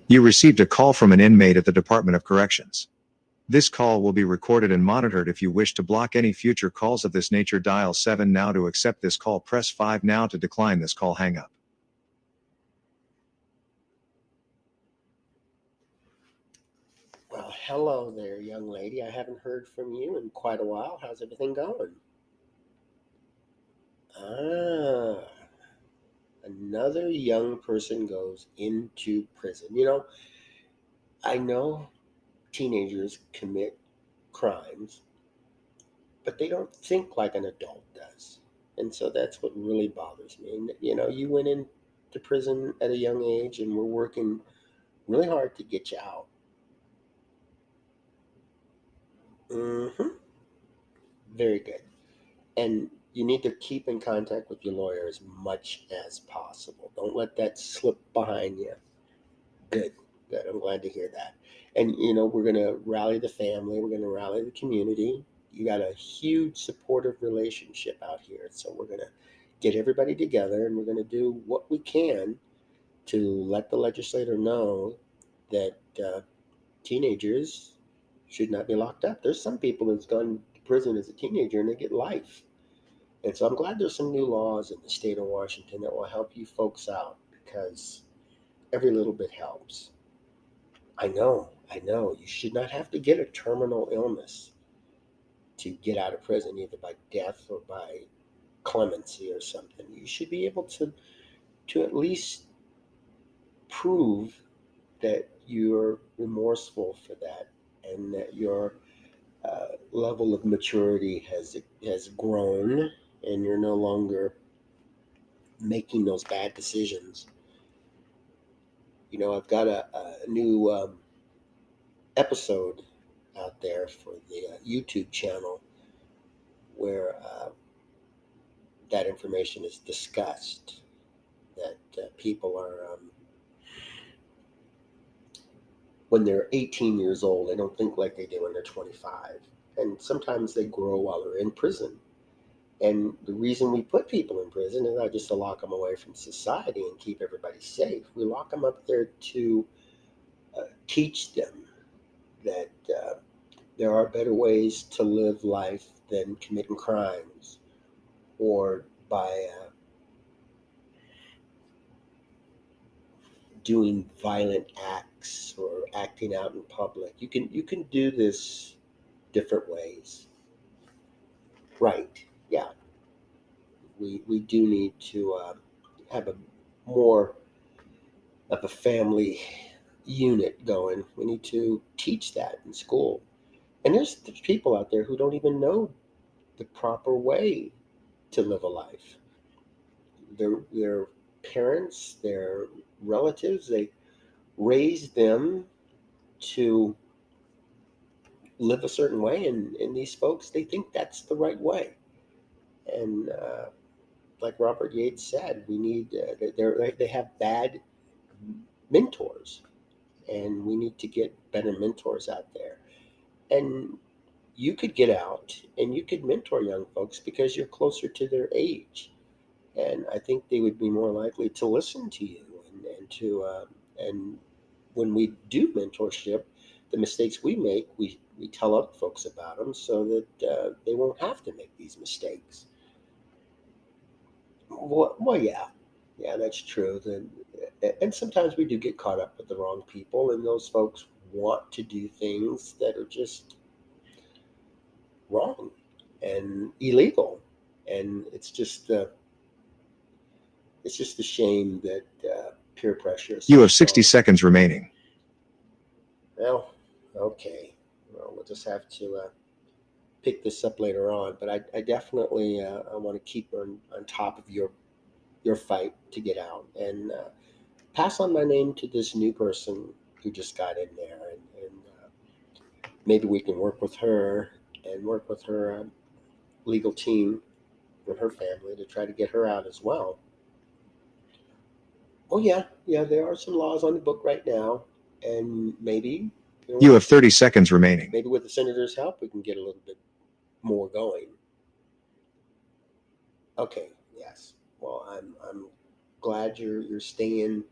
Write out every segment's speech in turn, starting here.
You received a call from an inmate at the Department of Corrections. This call will be recorded and monitored. If you wish to block any future calls of this nature, dial 7 now to accept this call. Press 5 now to decline this call. Hang up. Well, hello there, young lady. I haven't heard from you in quite a while. How's everything going? Ah, another young person goes into prison. I know teenagers commit crimes, but they don't think like an adult does. And so that's what really bothers me. And, you went into prison at a young age, and we're working really hard to get you out. Hmm. Very good. And you need to keep in contact with your lawyer as much as possible. Don't let that slip behind you. Good, good. I'm glad to hear that. And we're going to rally the family. We're going to rally the community. You got a huge supportive relationship out here, so we're going to get everybody together, and we're going to do what we can to let the legislator know that teenagers should not be locked up. There's some people that's gone to prison as a teenager and they get life. And so I'm glad there's some new laws in the state of Washington that will help you folks out, because every little bit helps. I know. You should not have to get a terminal illness to get out of prison, either by death or by clemency or something. You should be able to at least prove that you're remorseful for that, and that your level of maturity has grown, and you're no longer making those bad decisions. I've got a new episode out there for the YouTube channel where that information is discussed. That people are, when they're 18 years old, they don't think like they do when they're 25. And sometimes they grow while they're in prison. And the reason we put people in prison is not just to lock them away from society and keep everybody safe. We lock them up there to teach them that there are better ways to live life than committing crimes, or by doing violent acts or acting out in public. You can do this different ways. Right. Yeah. We do need to have a more of a family unit going. We need to teach that in school. And there's people out there who don't even know the proper way to live a life. Their parents, their relatives, they raise them to live a certain way, and these folks, they think that's the right way. And like Robert Yates said, we need they have bad mentors, and we need to get better mentors out there. And you could get out and you could mentor young folks because you're closer to their age, and I think they would be more likely to listen to you, and to and when we do mentorship, the mistakes we make, we tell other folks about them, so that they won't have to make these mistakes. Well, yeah, yeah, that's true. And sometimes we do get caught up with the wrong people, and those folks want to do things that are just wrong and illegal, and it's just a shame that peer pressure is You so have 60 strong. seconds remaining. Well, okay. Well, we'll just have to pick this up later on. But I definitely I want to keep on top of your fight to get out, and pass on my name to this new person who just got in there, and maybe we can work with her and work with her legal team and her family to try to get her out as well. Oh yeah, yeah. There are some laws on the book right now, and maybe You have 30 seconds remaining. maybe with the senator's help, we can get a little bit more going. Okay. Yes. Well, I'm glad you're staying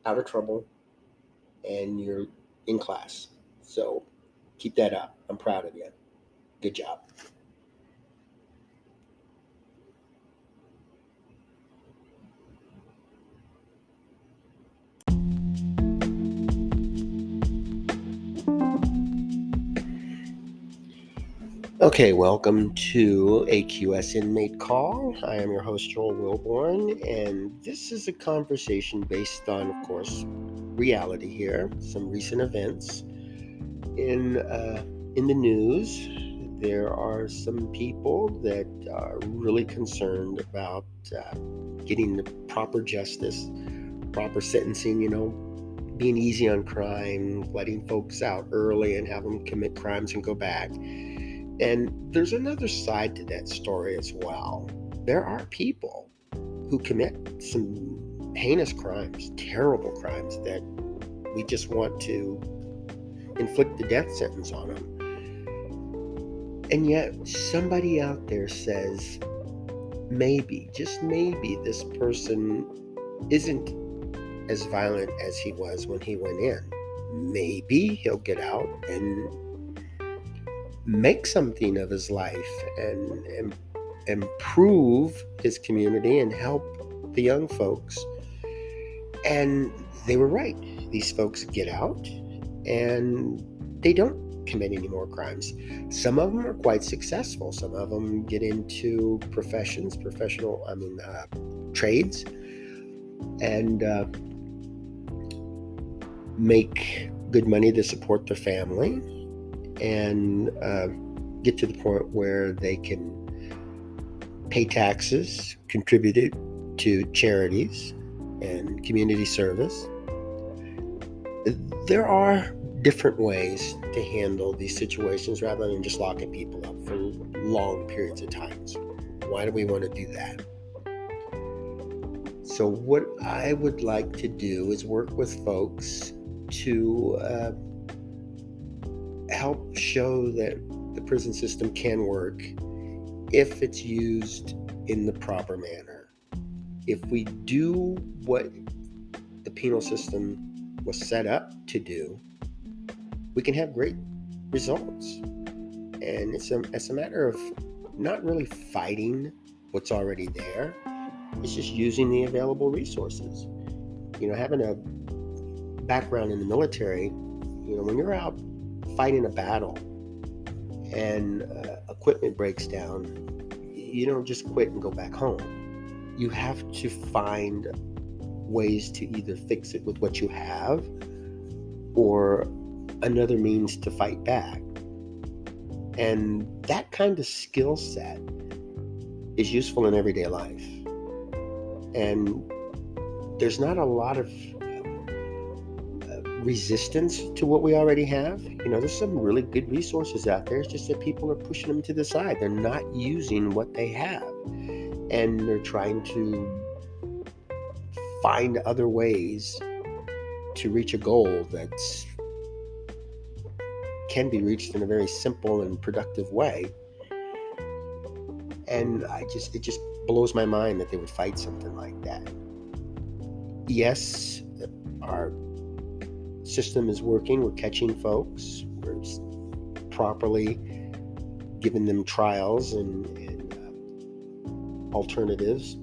out of trouble, and you're in class. So keep that up. I'm proud of you. Good job. Okay, welcome to AQS Inmate Call. I am your host, Joel Wilborn, and this is a conversation based on, of course, reality here, some recent events. In the news, there are some people that are really concerned about getting the proper justice, proper sentencing, being easy on crime, letting folks out early and have them commit crimes and go back. And there's another side to that story as well. There are people who commit some heinous crimes, terrible crimes, that we just want to inflict the death sentence on them. And yet somebody out there says, maybe, just maybe, this person isn't as violent as he was when he went in. Maybe he'll get out and make something of his life and improve his community and help the young folks. And they were right. These folks get out and they don't commit any more crimes. Some of them are quite successful. Some of them get into trades, and make good money to support their family, and get to the point where they can pay taxes, contribute it to charities and community service. There are different ways to handle these situations rather than just locking people up for long periods of time. Why do we want to do that? So what I would like to do is work with folks to help show that the prison system can work if it's used in the proper manner. If we do what the penal system was set up to do, we can have great results. And it's a matter of not really fighting what's already there. It's just using the available resources. Having a background in the military, when you're out fighting a battle and equipment breaks down, you don't just quit and go back home. You have to find ways to either fix it with what you have or another means to fight back. And that kind of skill set is useful in everyday life. And there's not a lot of resistance to what we already have. There's some really good resources out there. It's just that people are pushing them to the side. They're not using what they have. And they're trying to find other ways to reach a goal that can be reached in a very simple and productive way. And it just blows my mind that they would fight something like that. Yes, our system is working. We're catching folks. We're properly giving them trials and alternatives.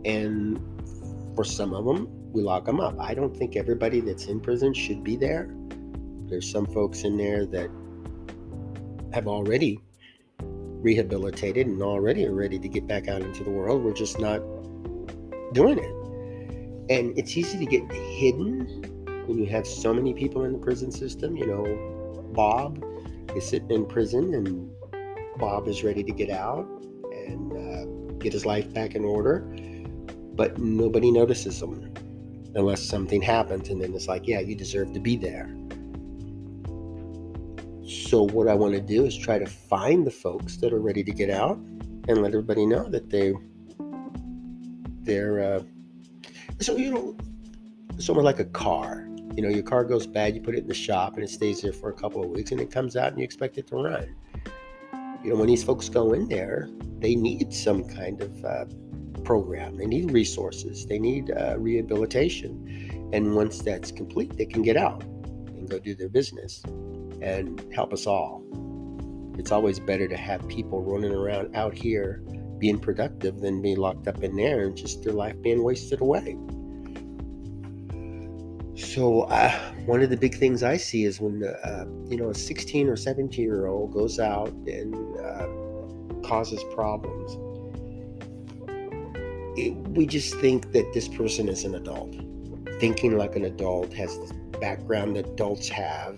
And for some of them, we lock them up. I don't think everybody that's in prison should be there. There's some folks in there that have already rehabilitated and already are ready to get back out into the world. We're just not doing it. And it's easy to get hidden when you have so many people in the prison system. Bob is sitting in prison and Bob is ready to get out and get his life back in order, but nobody notices him unless something happens, and then it's like, yeah, you deserve to be there. So what I want to do is try to find the folks that are ready to get out and let everybody know that they're somewhere like a car. Your car goes bad, you put it in the shop and it stays there for a couple of weeks and it comes out and you expect it to run. When these folks go in there, they need some kind of program. They need resources. They need rehabilitation. And once that's complete, they can get out and go do their business and help us all. It's always better to have people running around out here being productive than being locked up in there and just their life being wasted away. So one of the big things I see is when a 16 or 17-year-old goes out and causes problems, we just think that this person is an adult, thinking like an adult, has the background that adults have,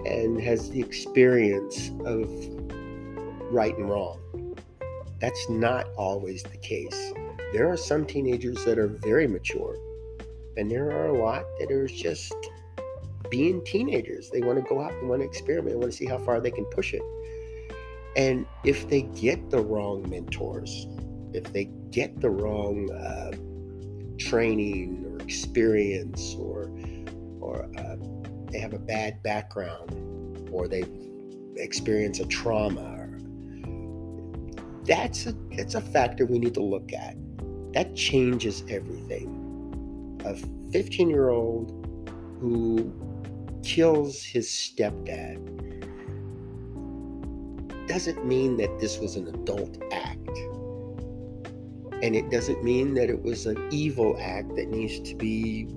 and has the experience of right and wrong. That's not always the case. There are some teenagers that are very mature, and there are a lot that are just being teenagers. They want to go out and want to experiment, they want to see how far they can push it. And if they get the wrong mentors, if they get the wrong training or experience, or they have a bad background, or they experience a trauma, that's a factor we need to look at. That changes everything. A 15-year-old who kills his stepdad doesn't mean that this was an adult act. And it doesn't mean that it was an evil act that needs to be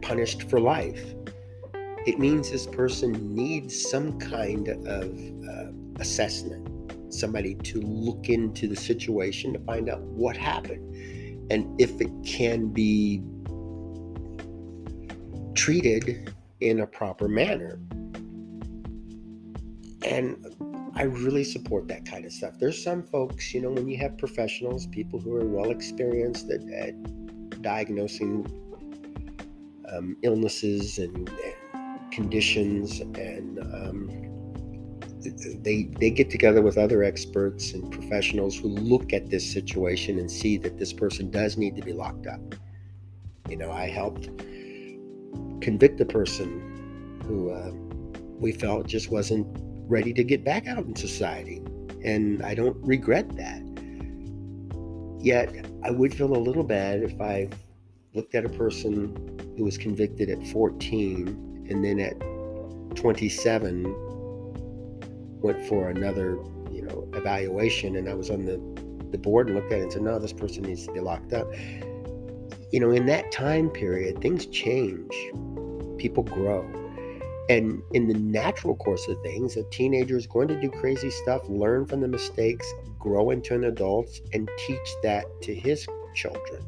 punished for life. It means this person needs some kind of assessment, somebody to look into the situation to find out what happened and if it can be treated in a proper manner. And I really support that kind of stuff. There's some folks, when you have professionals, people who are well experienced at diagnosing illnesses and conditions, and they get together with other experts and professionals who look at this situation and see that this person does need to be locked up. I helped convict a person who we felt just wasn't ready to get back out in society, and I don't regret that. Yet I would feel a little bad if I looked at a person who was convicted at 14 and then at 27 went for another evaluation, and I was on the board and looked at it and said, no, this person needs to be locked up. In that time period, things change, people grow. And in the natural course of things, a teenager is going to do crazy stuff, learn from the mistakes, grow into an adult, and teach that to his children.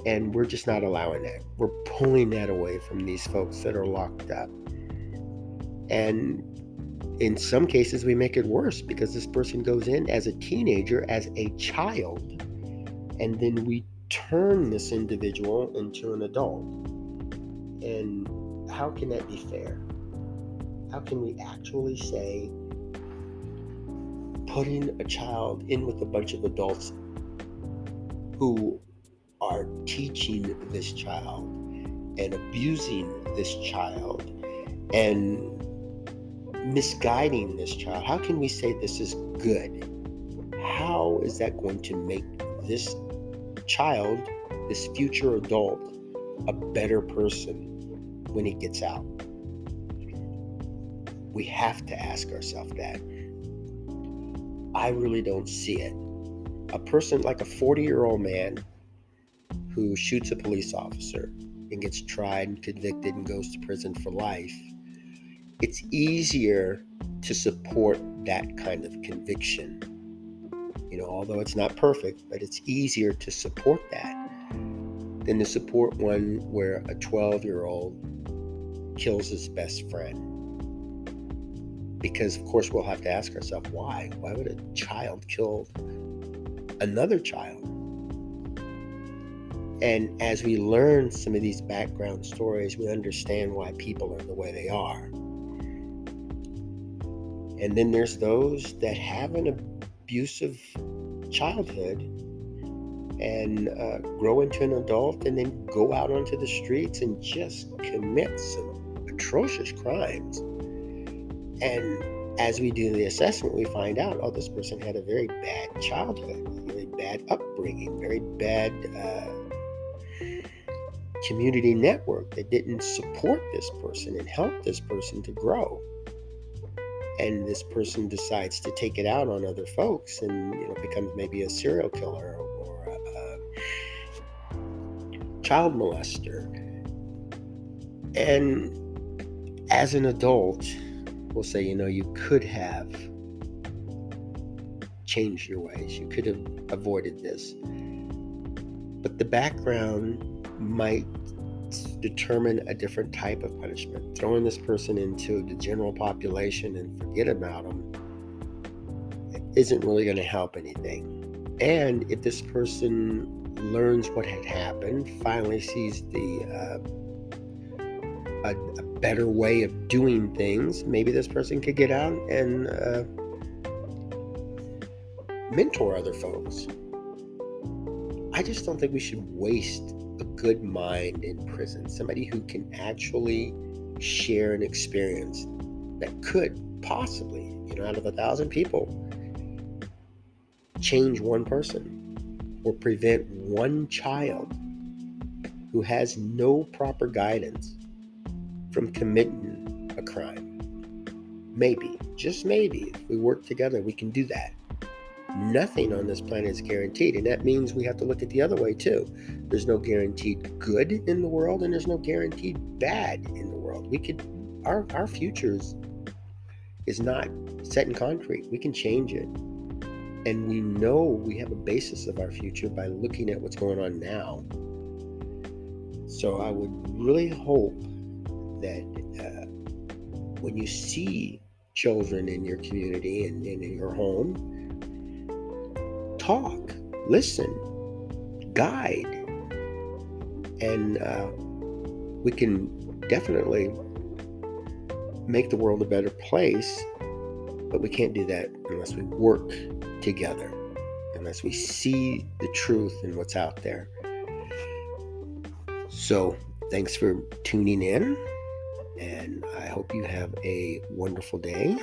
And we're just not allowing that. We're pulling that away from these folks that are locked up. And in some cases, we make it worse because this person goes in as a teenager, as a child, and then we turn this individual into an adult. And how can that be fair? How can we actually say putting a child in with a bunch of adults who are teaching this child and abusing this child and misguiding this child, how can we say this is good? How is that going to make this child, this future adult, a better person when he gets out? We have to ask ourselves that. I really don't see it. A person like a 40-year-old man who shoots a police officer and gets tried and convicted and goes to prison for life, it's easier to support that kind of conviction. Although it's not perfect, but it's easier to support that than to support one where a 12-year-old kills his best friend. Because, of course, we'll have to ask ourselves, why? Why would a child kill another child? And as we learn some of these background stories, we understand why people are the way they are. And then there's those that have an abusive childhood and grow into an adult and then go out onto the streets and just commit some atrocious crimes. And as we do the assessment, we find out, this person had a very bad childhood, very bad upbringing, very bad community network that didn't support this person and help this person to grow. And this person decides to take it out on other folks and becomes maybe a serial killer or a child molester. And as an adult, we'll say, you could have changed your ways. You could have avoided this. But the background might determine a different type of punishment. Throwing this person into the general population and forget about them isn't really going to help anything. And if this person learns what had happened, finally sees a better way of doing things, maybe this person could get out and mentor other folks. I just don't think we should waste a good mind in prison, somebody who can actually share an experience that could possibly, out of 1,000 people, change one person or prevent one child who has no proper guidance from committing a crime. Maybe, just maybe, if we work together, we can do that. Nothing on this planet is guaranteed, and that means we have to look at the other way too. There's no guaranteed good in the world, and there's no guaranteed bad in the world. Our future is not set in concrete. We can change it, and we know we have a basis of our future by looking at what's going on now. So I would really hope that when you see children in your community and in your home, talk, listen, guide, and we can definitely make the world a better place, but we can't do that unless we work together, unless we see the truth in what's out there. So thanks for tuning in, and I hope you have a wonderful day.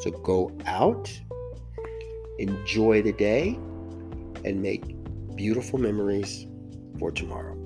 So go out, enjoy the day, and make beautiful memories for tomorrow.